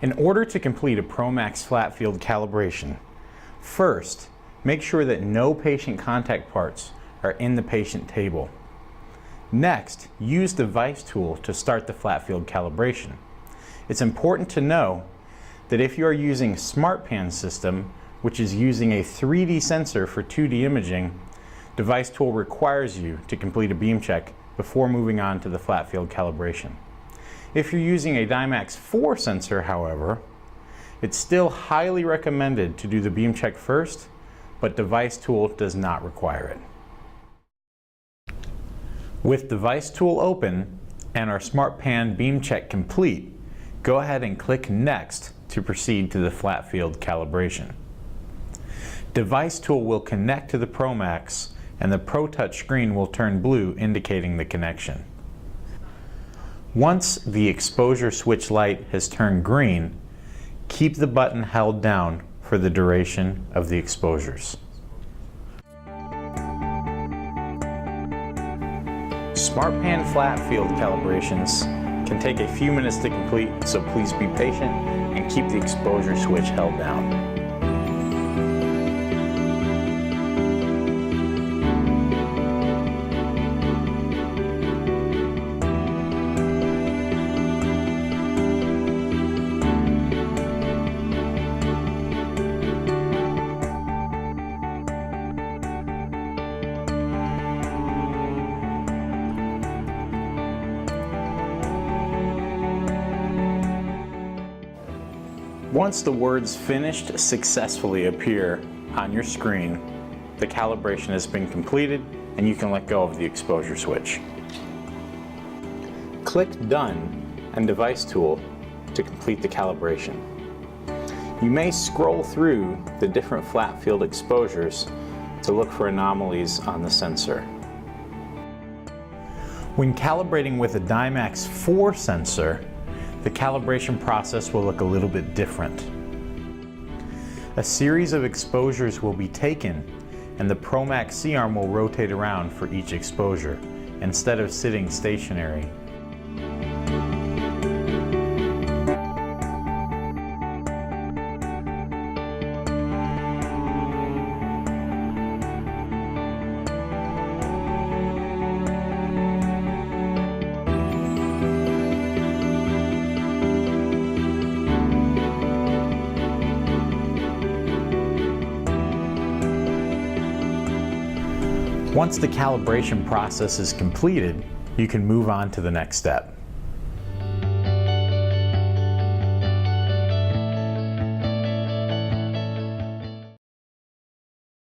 In order to complete a Promax flat field calibration, first, make sure that no patient contact parts are in the patient table. Next, use the device tool to start the flat field calibration. It's important to know that if you are using SmartPan system, which is using a 3D sensor for 2D imaging, device tool requires you to complete a beam check before moving on to the flat field calibration. If you're using a Dimax4 sensor, however, it's still highly recommended to do the beam check first, but device tool does not require it. With device tool open and our SmartPan beam check complete, go ahead and click Next to proceed to the flat field calibration. Device tool will connect to the Promax and the ProTouch screen will turn blue indicating the connection. Once the exposure switch light has turned green, keep the button held down for the duration of the exposures. SmartPan flat field calibrations can take a few minutes to complete, so please be patient and keep the exposure switch held down. Once the words "finished" successfully appear on your screen, the calibration has been completed and you can let go of the exposure switch. Click Done and Device Tool to complete the calibration. You may scroll through the different flat field exposures to look for anomalies on the sensor. When calibrating with a Dimax4 sensor, the calibration process will look a little bit different. A series of exposures will be taken and the Promax C-arm will rotate around for each exposure instead of sitting stationary. Once the calibration process is completed, you can move on to the next step.